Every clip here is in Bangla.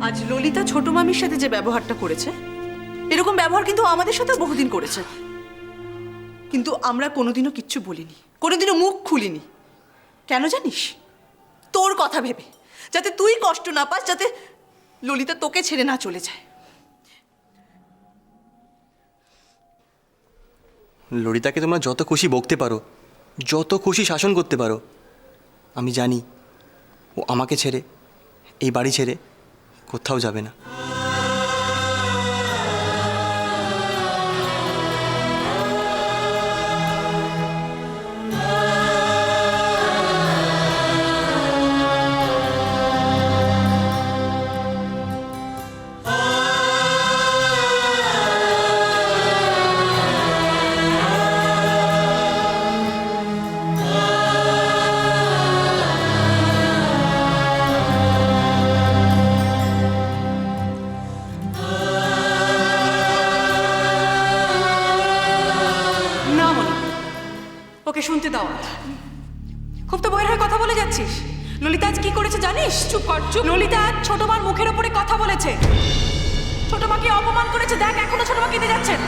আজ ললিতা ছোট মামির সাথে যে ব্যবহারটা করেছে, এরকম ব্যবহার কিন্তু আমাদের সাথে বহুদিন করেছে, কিন্তু আমরা কোনোদিনও কিচ্ছু বলিনি, কোনোদিনও মুখ খুলিনি। কেন জানিস? তোর কথা ভেবে, যাতে তুই কষ্ট না পাস, যাতে ললিতা তোকে ছেড়ে না চলে যায়। ললিতাকে তোমরা যত খুশি বকতে পারো, যত খুশি শাসন করতে পারো, আমি জানি ও আমাকে ছেড়ে, এই বাড়ি ছেড়ে কোথাও যাবে না। না মনি, ওকে শুনতে দাও। খুব তো বইয়ের হয়ে কথা বলে যাচ্ছিস। ললিতা আজ কি করেছে জানিস? চুপ কর, চুপ। ললিতা আজ ছোট মার মুখের ওপরে কথা বলেছে, ছোট মাকে অপমান করেছে। দেখ, এখনো ছোট মা কেঁদে যাচ্ছেন।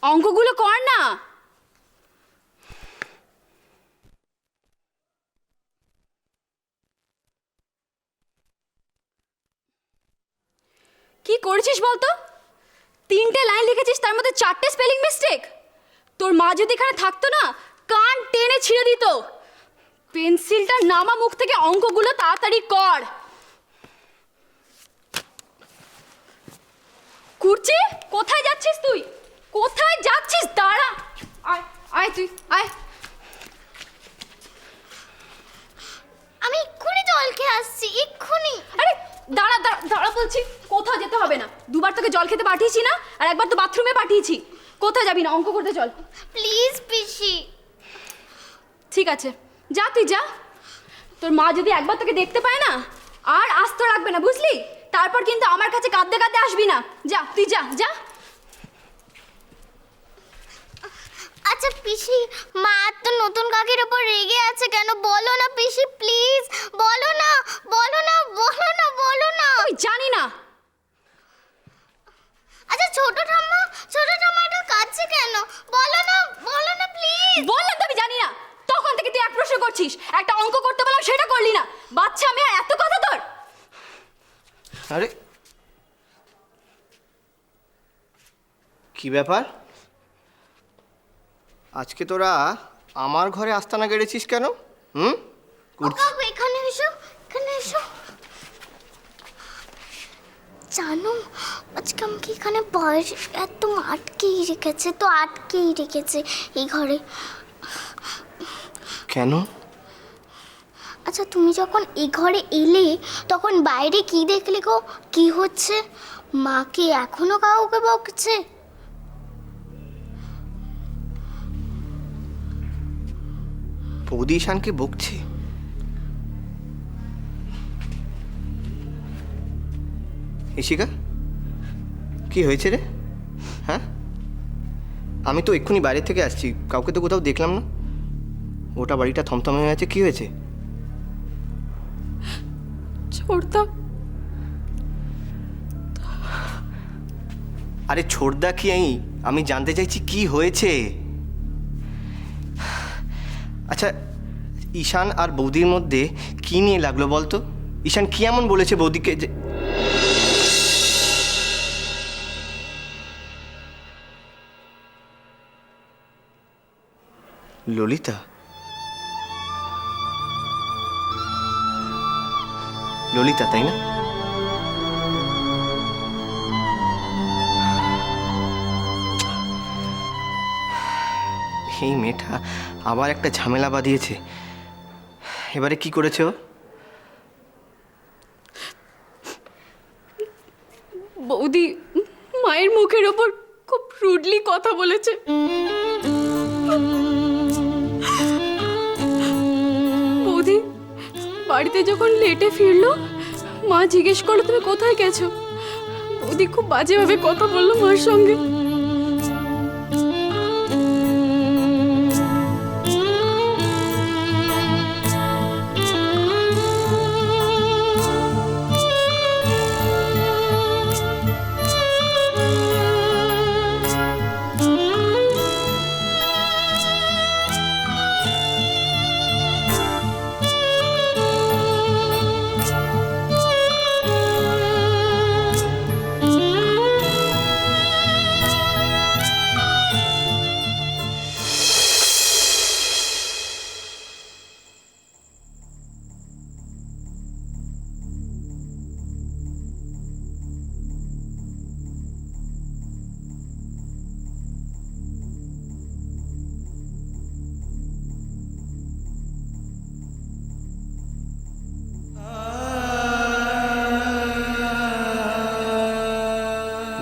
অঙ্কগুলো কর না। কি করেছিস বলতো? 3টে লাইন লিখেছিস, তার মধ্যে 4টে স্পেলিং মিস্টেক। তোর মা যদি এখানে থাকতো না, কান টেনে ছিঁড়ে দিত। পেন্সিলটা নামা মুখ থেকে, অঙ্কগুলো তাড়াতাড়ি কর। কুরচি, কোথায় যাচ্ছিস তুই? কোথায় যাচ্ছিস? দাঁড়া, আয় আয়, তুই আয়। আমি এক্ষুনি জল খেয়ে আসছি, এক্ষুনি। আরে দাঁড়া দাঁড়া দাঁড়া বলছি। কোথাও যেতে হবে না। দুবার তোকে জল খেতে পাঠিয়েছি না, আর একবার তো বাথরুমে পাঠিয়েছি। কোথায় যাবি না? অঙ্ক করতে চল। প্লিজ পিসি। ঠিক আছে, যা, তুই যা। তোর মা যদি একবার তোকে দেখতে পায় না, আর আস্ত রাখবে না, বুঝলি? তারপর কিন্তু আমার কাছে কাঁদতে কাঁদতে আসবি না। যা, তুই যা যা। আচ্ছা পিসি, মা তো নতুন কাকির উপর রেগে আছে কেন? বলো না পিসি, প্লিজ বলো না, বলো না, বলো না, বলো না। আমি জানি না। আচ্ছা ছোট ঠাম্মা এটা কাঁদছে কেন? বলো না প্লিজ। বললাম তো আমি জানি না। তখন থেকে তুই এক প্রশ্ন করছিস, একটা অঙ্ক করতে বললাম সেটা করলি না। বাচ্চা আমি, আর এত কথা তোর? আরে কি ব্যাপার, আজকে তোরা আমার ঘরে আস্তানা গেড়েছিস কেন? কাকু এখানে এসো, এখানে এসো। জানো আজকে আমাকে এখানে বয়স একদম আটকেই রেখেছে এই ঘরে। কেন? আচ্ছা তুমি যখন এই ঘরে এলে তখন বাইরে কি দেখলে গো? কি হচ্ছে? মাকে এখনো কাউকে বকছে? বৌদি ঈশানকে বকছে? ইশিকা, কি হয়েছে রে? হ্যাঁ, আমি তো এক্ষুনি বাইরে থেকে আসছি, কাউকে তো কোথাও দেখলাম না। ওটা বাড়িটা থমথমে হয়ে আছে, কি হয়েছে? ছোড়দা, আরে ছোড়দা কি? আমি জানতে চাইছি কি হয়েছে। আচ্ছা, ঈশান আর বৌদির মধ্যে কি নিয়ে লাগলো বলতো? ঈশান কি এমন বলেছে বৌদিকে যে... ললিতা? ললিতা, তাই না? এই মেয়েটা আবার একটা ঝামেলা বাঁধিয়েছে। এবারে কি করেছে ও? বৌদি মায়ের মুখের ওপর খুব রুডলি কথা বলেছে। বৌদি বাড়িতে যখন লেটে ফিরলো, মা জিজ্ঞেস করলো তুমি কোথায় গেছো। বৌদি খুব বাজেভাবে কথা বললো মার সঙ্গে।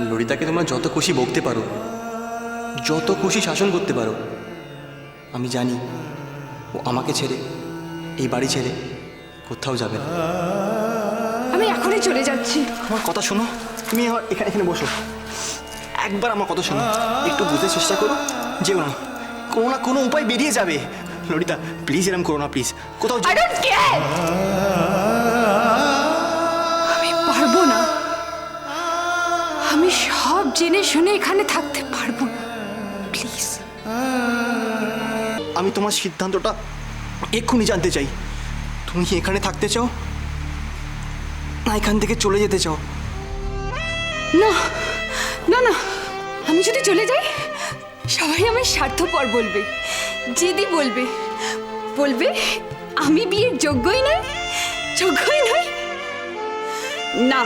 ললিতাকে তোমরা যত খুশি বকতে পারো, যত খুশি শাসন করতে পারো, আমি জানি ও আমাকে ছেড়ে, এই বাড়ি ছেড়ে কোথাও যাবে না। আমি এখনই চলে যাচ্ছি। আমার কথা শোনো, তুমি আমার এখানে এখানে বসো, একবার আমার কথা শোনো, একটু বুঝতে চেষ্টা করো। যেও না, কোনো না কোনো উপায় বেরিয়ে যাবে। ললিতা প্লিজ এরম করো না, প্লিজ কোথাও I don't care! আমি পারবো না। আমি সব জেনে শুনে এখানে থাকতে পারবো না, প্লিজ। আমি তোমার সিদ্ধান্তটা এক্ষুনি জানতে চাই। তুমি কি এখানে থাকতে চাও, না এখান থেকে চলে যেতে চাও? না না না, আমি যদি চলে যাই সবাই আমার স্বার্থপর বলবে, জেদি বলবে, বলবে আমি বিয়ের যোগ্যই নই, যোগ্যই নই। না,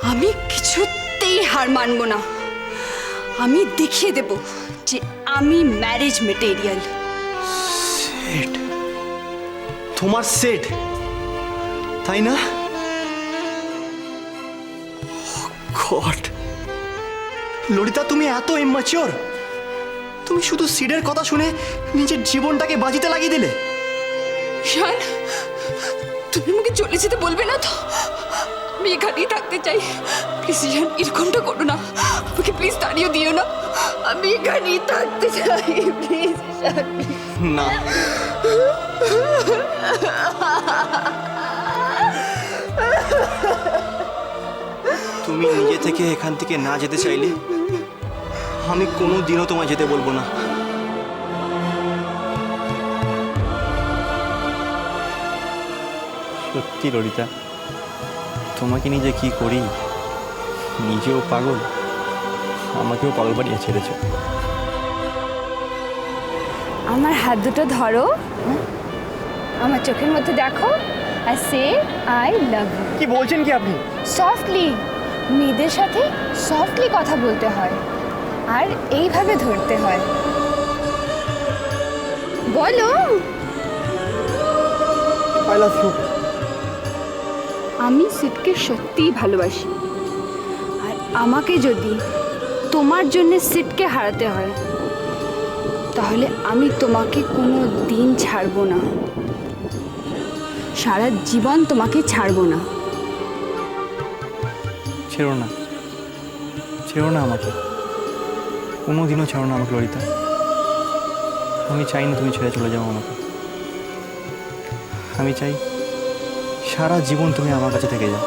আমি কিছুতেই হার মানবো না। আমি দেখিয়ে দেব যে আমি ম্যারেজ মেটেরিয়াল। সেট, তোমার সেট, তাই না? গড, ললিতা তুমি এত ইম্যাচিওর? তুমি শুধু সিডের কথা শুনে নিজের জীবনটাকে বাজিতে লাগিয়ে দিলে। শান, তুমি আমাকে চলে যেতে বলবে না তো? আমি এখানেই থাকতে চাই। প্লিজ শান, এরকমটা করো না। আমাকে প্লিজ তাড়িয়ে দিও না। আমি এখানেই থাকতে চাই, প্লিজ শান। না, তুমি নিজে থেকে এখান থেকে না যেতে চাইলে আমি কোনো দিনও তোমায় যেতে বলবো না। সত্যি ললিতা, তোমাকে নিজে কি করি, নিজেও পাগল, আমাকেও পাগল বানিয়ে ছেড়েছে। আমার হাত দুটো ধরো, আমার চোখের মধ্যে দেখো, আর সে আই লাভ ইউ। কি বলছেন কি আপনি? সফটলি, মেয়েদের সাথে সফটলি কথা বলতে হয় আর এইভাবে ধরতে হয়। বলো। I love you. আমি সিটকে সত্যিই ভালোবাসি, আর আমাকে যদি তোমার জন্য সিটকে হারাতে হয় তাহলে আমি তোমাকে কোনো দিন ছাড়বো না, সারা জীবন তোমাকে ছাড়বো না। ছেড়ো না, ছেড়ো না আমাকে, কোনো দিনও ছেড়ো না আমাকে ললিতা। আমি চাই না তুমি ছেড়ে চলে যাও আমাকে। আমি চাই সারা জীবন তুমি আমার কাছে থেকে যাও।